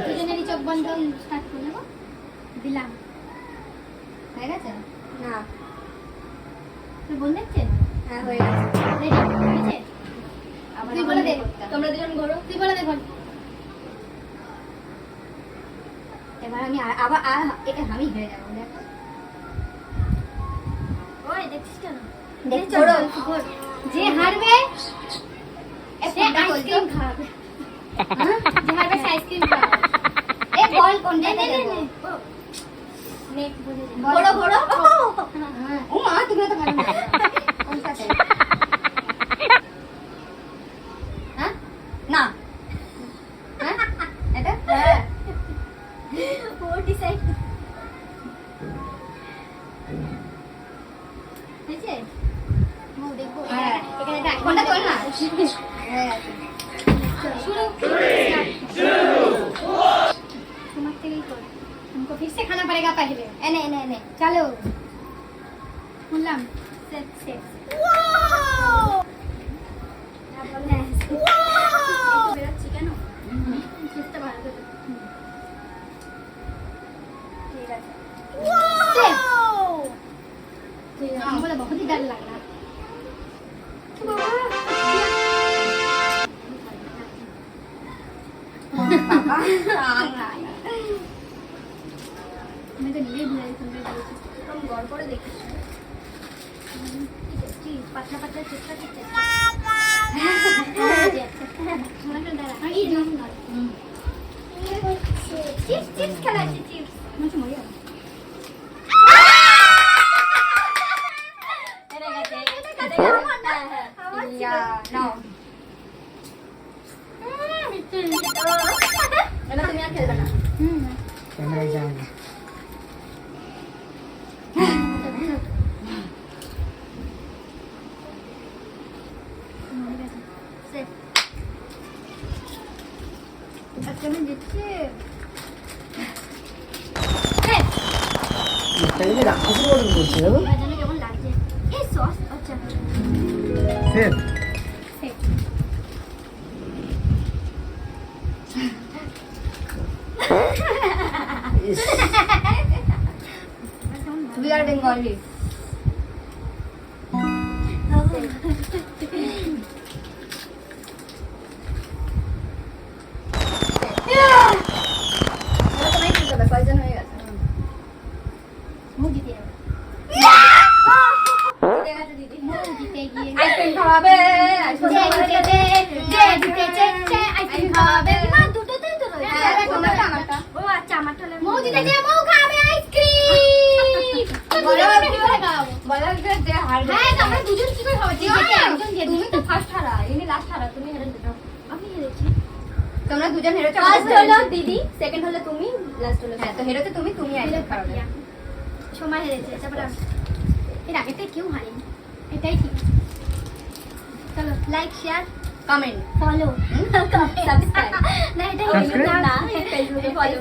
দুজনেরই চোখ বন্ধ স্টার্ট করে নেবো। দিলাম। হয়ে গেছে? না তুই বোন দেখছে? হ্যাঁ হয়ে গেছে। রেডি? হয়েছে? তুই বলে দে। তোমরা দুজন ঘোরো। তুই বলে দে বল। এবার আমি আবার আমি হেরে যাবো দেখো। ওই দেখছিস কেন? দেখছো? ঘোর। যে হারবে সে আইসক্রিম খাবে। যে হারবে সে আইসক্রিম খাবে। এ বল কোনটা নে, নে, দেবো? নে। নেক বলে দে। ঘোরো ঘোরো। হ্যাঁ। ও মা তুমি তো পারো না। কোনটা চাই? হ্যাঁ না হ্যাঁ এটা হ্যাঁ ও ডিসাইড হয়েছে? ও দেখবো। হ্যাঁ। এখানে একটা কোনটা তোল না? হ্যাঁ। शुरू समझते ही तो हमको फिर से खाना पड़ेगा पहले এনে এনে এনে चलो मुल्लाम सेट सेट বেরোচ্ছি কেন চেষ্টা ভালো করে ঠিক আছে हमको तो बहुत ही डर लग रहा বাবা রাং রাং मैं तो नीले भूल तुमने बोली तुम गौर করে দেখিস टेस्टी पतला पतला चिपका चिपका थोड़ा सा डरा ये जो चिप्स चिप्स खिला चिप्स मुझे मजा ইয়া নাও এবার তুমি আর খেলবে না ক্যামেরায় যাও না তাইলে রাক্ষসের মতন করছে দেখো কেমন লাগছে এই সস আচ্ছা set We are Bengali. Poison হয়ে গেছে মুখ দিতে হবে জিতে গেছে দিদি মুখ দিতে গিয়ে আইসক্রিম খাওয়াবে আইসক্রিম খাওয়াবে না দুটোতেই তো রয়েছে তোমারটা আমারটা ও আচ্ছা আমারটা মুখ দিতে যে মুখ খাবে আইসক্রিম বলো যে হারবে হ্যাঁ তো আমরা দুজন কি করে খাবো একজন যে তুমি তো ফার্স্ট হারা ইনি লাস্ট হারা তুমি হেরে যেতে আমি হেরেছি তোমরা দুজন হেরেছো ফার্স্ট হলো দিদি সেকেন্ড হলো তুমি লাস্ট হলো হ্যাঁ তো হেরেছো তুমি তুমি আইসক্রিম খাওয়াবে সময় হেরেছে তারপরে এর আগেতে কেউ হারেনি এটাই ঠিক চলো like share comment follow subscribe না এটা Subscribe? না ফেসবুকে ফলো